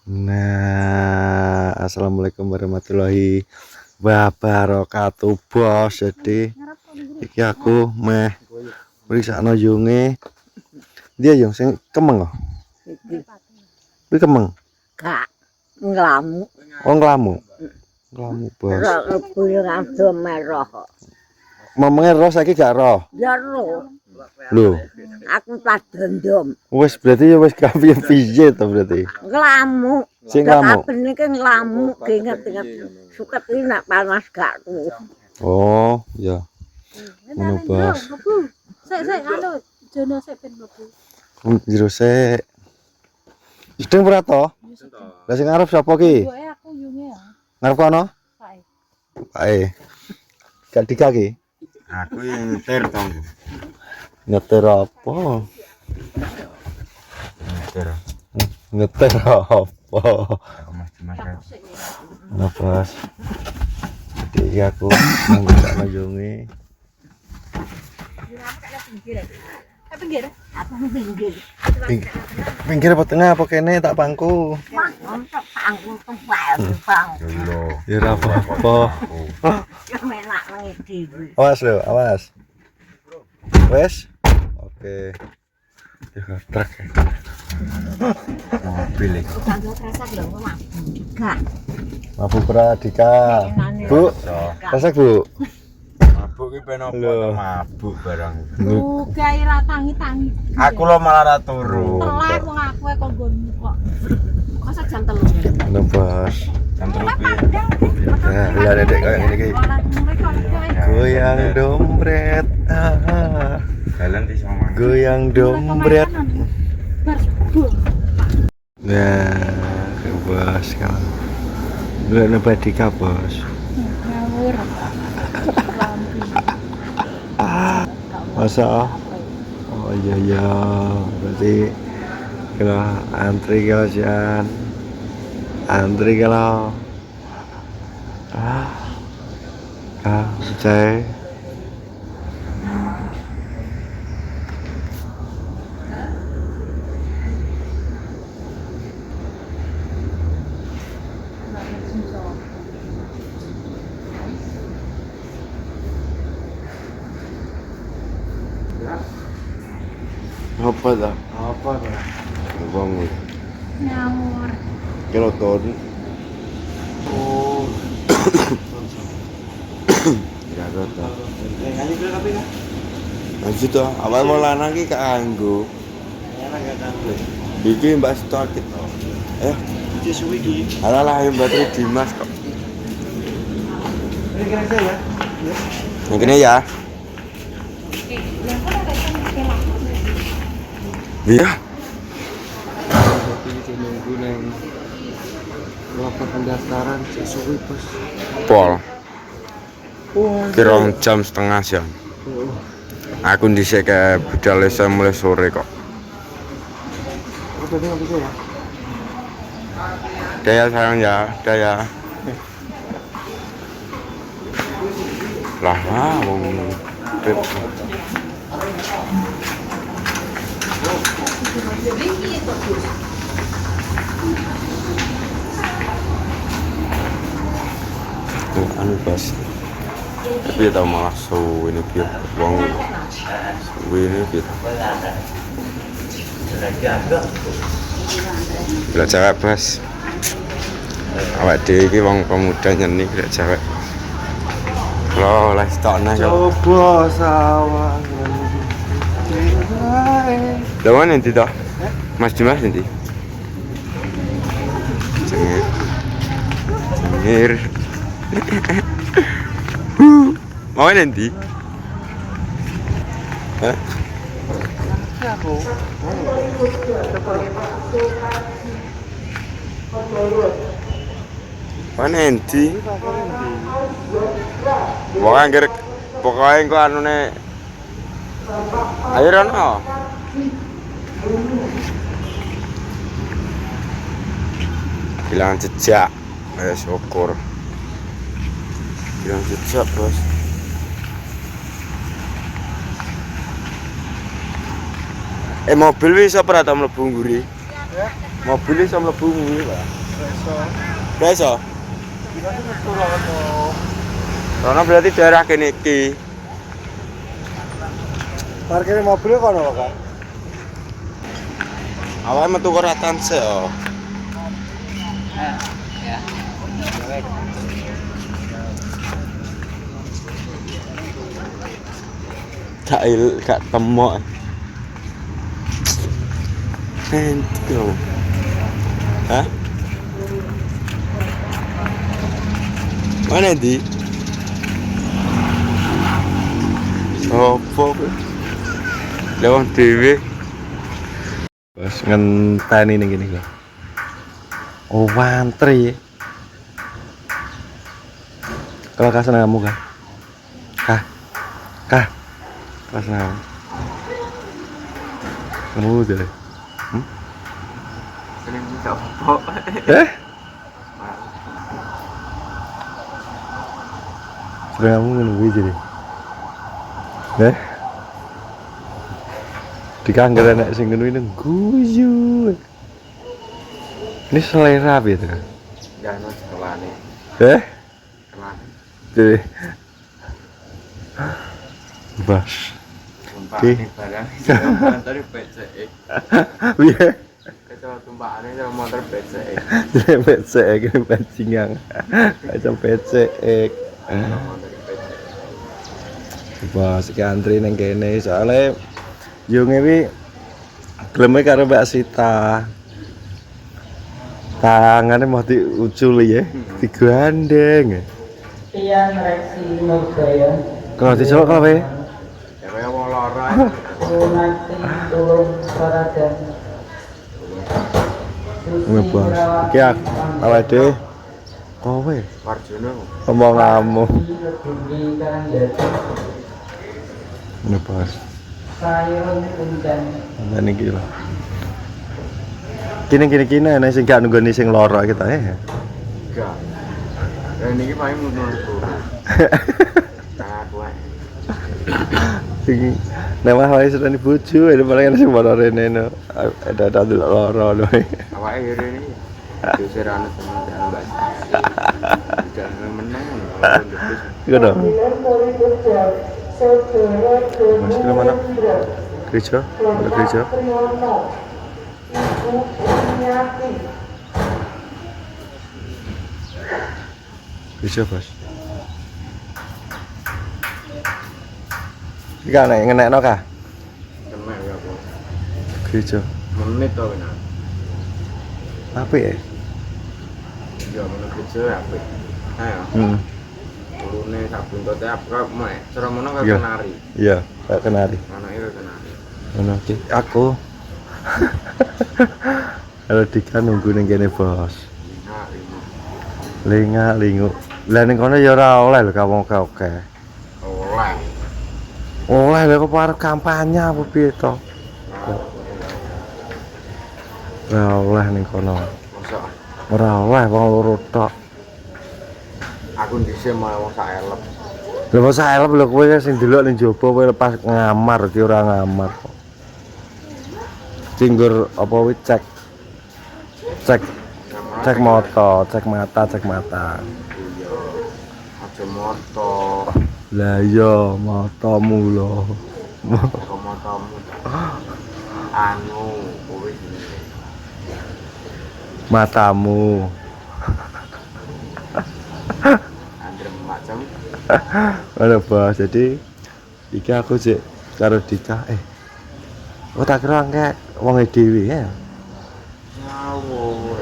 Nah, assalamualaikum warahmatullahi wabarakatuh, bos. Jadi iki aku meh mrisakno yunge. Dia yung sing kemeng kok. Kuwi kemeng. Gak nglamu. Oh, nglamu. Nglamu, bos. Rebu rada merah. Memenge roh saiki gak roh. Ya roh. Lho, Aku tak dendam. wis berarti ya wis gak piye-piye to berarti. Nglamu. Sing nglamu. Kabeh iki nglamu, inget-inget. Suket iki nek panas gak tuh. Oh, ya. Ngono, bos. Sik anu jono sik ben mlebu. Jero sik. Sedeng ora to? Lah sing arep sapa ki? Pokoke aku yunge ya. Ngarep kono? Pae. Pae. Gak dikaki. Aku yang nyetir tong. Nyetir apa? Nyetir. Nyetir apa? Mas. Nah, bos. Jadi aku nggak ngajungi. Pinggir. Aku pinggir. Pinggir apa tengah apa kene tak pangku. Untuk panggung tebal panggung. Dulu. Ya ora apa-apa. Ya menak nang dhewe. Awas lho, awas. Wes. Oke. Ya truk. Mobil iki. Kanggo kresek lho, Mas. Gak. Mabuk Pradika. Bu, resek, Bu. Mabuk iki ben opo Lho. to mabuk barang. Gawe ra tangi-tangi. Aku lo malah ra turu. Telat wong aku kok nggonmu kok. Masa jam 3. Nah, bos. Jam 3 piye? Nah, lihat dedek kayak gini iki. Goyang dompret. Ah. Jalan di sama. Goyang dompret. Bersbu. Nah, bos kan. Lihat Pradika, bos. Ngawur. Masa? Oh iya iya, berarti kalau antri kalau sian, antri kalau percaya. Apa dah? Apa dah? Bangun. Ngawur. Keloton. Oh. Ya rata. Lanjut toh, awal mau lanang ki kanggo. Iki Mbak Stok. Eh, alah yang baterai Dimas kok. Yang ini ya. Iya. Nunggu neng lapak pendaftaran sesuai bos. Pol. Kira jam setengah jam. Aku ndisik ke budal mulai sore kok. Daya sayang ya, daya. Lah, wong pip. Anu bos. Tapi tau malah ini piye wong ini piye. Bila cewek bos. Awak dhewe iki wong pemuda nyeni bila cewek. Kalau oleh stokna kok. Coba sawang. Lawan nanti dah. Mas Dimas nanti. Cengir. Cengir. Mau nanti? Hah? Mau nanti? Pokoknya engko anune. Ayo rono. Hilang jejak. Syukur. Hilang jejak, bos. Mobil wis ora tau mlebu ngguri. Mobil iso mlebu ngene, Pak. Iso. Karena berarti daerah kene iki. Parkir mobilnya kono kan? Awake metu kok ratan sik, oh. Gak temok. Enteng. Hah? Mana di? Sopo? Lewang dhewe. Bos ngenteni ning kene kok. Oh, antri. Kalau kasih kamu kah? Kah? Kasih kamu. Kamu udah. Seneng sopo? Sering kamu nunggu jadi. Dikangger anak sing ngono ini guyu. Ini selera gitu kan? Jangan sekolah nih. Kelan. Jadi bas. Tumpah barang. Motor PCX. Piye? Kecoa tumpahane sama motor PCX. Jadi PCX ini pancingan. Macam PCX. Motor PCX. Bos iki antri ning kene soalnya yo ngewi geleme karo Mbak Sita. Tangane mau diuculi ya, digandeng. Tian Reksi Nurbaya. Kalau dicolok apa ya? Ya kaya wong lara. Sunati Tulung Saradan. Nggak bos. Iki awake dhewe kowe Warjono. ngomong kamu. Budi Karangjati. Ini bos. Sayun Punjan. Nah niki lho. Kini nek sing gak nunggoni sing lara kita ya. Enggak. Dan ini paling mundur turu. Nah, gue. Sing nek mah wae sedane bojo, ada paling sing lara rene no. Ada delok lara no. Awake ngene iki. Dusir ana temen Mbak. Jangan menang. Ngono. Bilar Puri Kerja. Saudara Mas kira mana? Gereja? Ada gereja? Priyono. Ibu Kurniati. Gereja bos. Iki ana ngenekno kah? Kemek ya, Bos. Gereja. Menit to benar. Apik ya? Ya menit kerja apik. Ayo. Turune sabun tote apa mek. Seromono kaya Iya. kenari. Iya, kayak kenari. Anake kaya kenari. Ngono iki aku. Kalau Dika nunggu ning kene bos. Nah, ini. Lingu. Lah ning kono ya ora oleh lho kamu oke. Oleh. Oleh lho kok arep kampanye apa piye to? Ora oleh ning kono. Masa Ora oleh wong loro tok. aku dhisik mau wong sak elep. Lha mos elep lho kowe sing delok ning jaba kowe lepas ngamar iki ora ngamar kok. Cinggur apa wis cek moto, cek mata. Iya. Aja moto. Lah iya matamu lho. Kok motomu. Anu, kowe jenenge. Matamu. Andrem macam. Ono bos, jadi iki aku sik karo Dika. Oh tak kira kayak wong dhewe ya. Ngawur.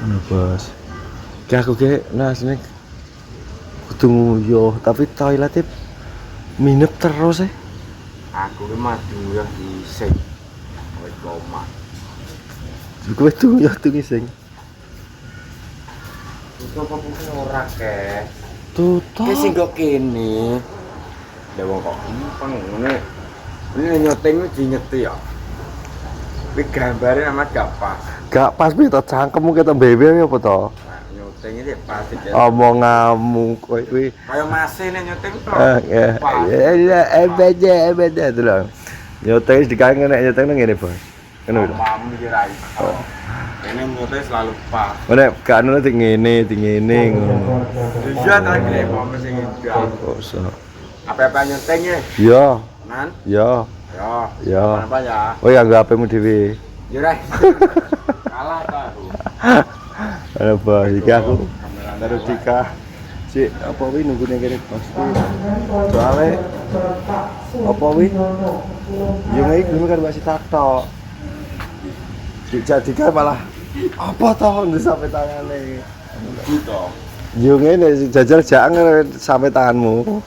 Ono bos. Iki aku ke asline kudu nguyuh, tapi toiletnya minep terus ya. Aku ki madu ya dhisik. Wis omah. Kowe tuh ya tuh ngising. Itu apa mungkin ora ke. Tutup. Ki sing kok kene. Lah wong kok empeng ngene. Ini nyoteng iki nyeti ya. Kuwi gambare amat gak pas. Gak pas piye to cangkemmu ketok bebe apa to? Nah, nyoteng iki pas iki. Omonganmu kowe kuwi. Kaya masih nih nyoteng to. Ya, ebede delok. Nyoteng dikangen nek nyoteng ngene, Bos. Ngono lho. Omamu iki ra iso. Ini mulutnya selalu pas. Nek gak anu di ngene ngono. Iya tak gile mau sing ngidal. Kok iso. Apa-apa nyentengnya? Yo, Nan? yo, Yo. yo. Apa ya? Oh ya gak HP-mu dhewe. Yo ra. Kalah ta aku. Ada bah, iki aku karo Dika. Si apa wi nunggune kene pasti. Soale apa wi? Yo ngai gelem karo masih tato. Dika malah apa toh nggak sampai tangane. Gitu. Yo ngene jajal jangan sampai tanganmu.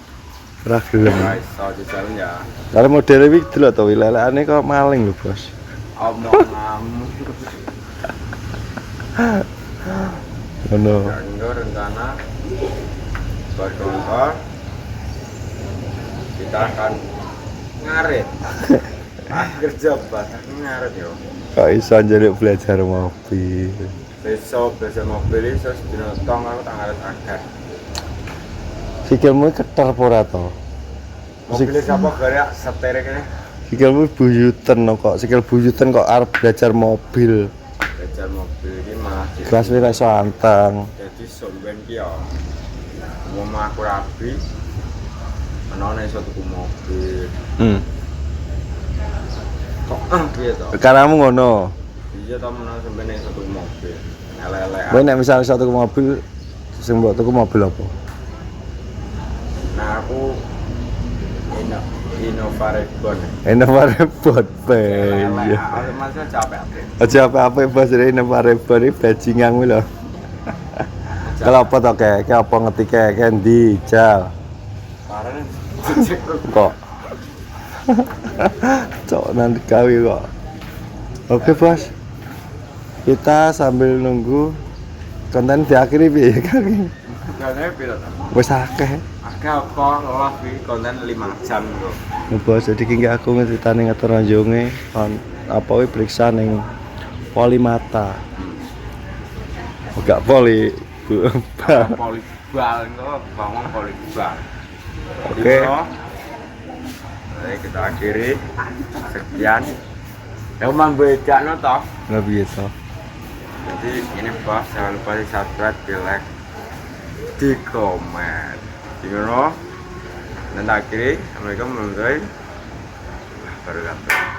Ora gelem. Ra iso jalan ya. Kalau model iki delok to lelekane kok maling lho, Bos. Omonganmu. Ngono. Jangan rencana berkontor kita akan ngarit. Kerja pas ngarit yo. Kok iso njaluk belajar mobil. Besok belajar mobil itu sedina tong aku tak ngarit akeh. Sikilmu keter apa ora to? Mobil siapa gerak setere kene? Sikilmu buyuten kok, sikil buyuten kok arep belajar mobil. Belajar mobil ini malah Kelas wis iso anteng. jadi somben ki yo. Wong aku rabi. Ana iso tuku mobil. Kok piye to? Karamu ngono. Iya to menawa sampeyan iso tuku mobil. Elek-elek. Kowe nek misal iso tuku mobil sing mbok tuku mobil apa? Nah aku Innova Reborn. Innova Reborn pe. Elek, aku masih capek. Aja apa-apa Bos, Innova Reborn iki bajingan kuwi lho. Kalau apa to kayak apa ngetik kayak ndi jal. Parane Kok. Cok nanti gawe kok. Oke Bos. Kita sambil nunggu konten diakhiri piye kaki. Gane piro to? Wis akeh. Akeh apa lolos iki konten 5 jam lho. Bos jadi kiki aku ngeritani ngatur ranjonge apa wih periksa ning Polimata. Enggak poli. Polibal kok bangun polibal. Oke. Oke, kita akhiri. Sekian. Ya membedakno toh. Nggak biasa. Jadi ini Bos, jangan lupa di subscribe, di like, di komen. Dan akhiri, Assalamualaikum warahmatullahi wabarakatuh.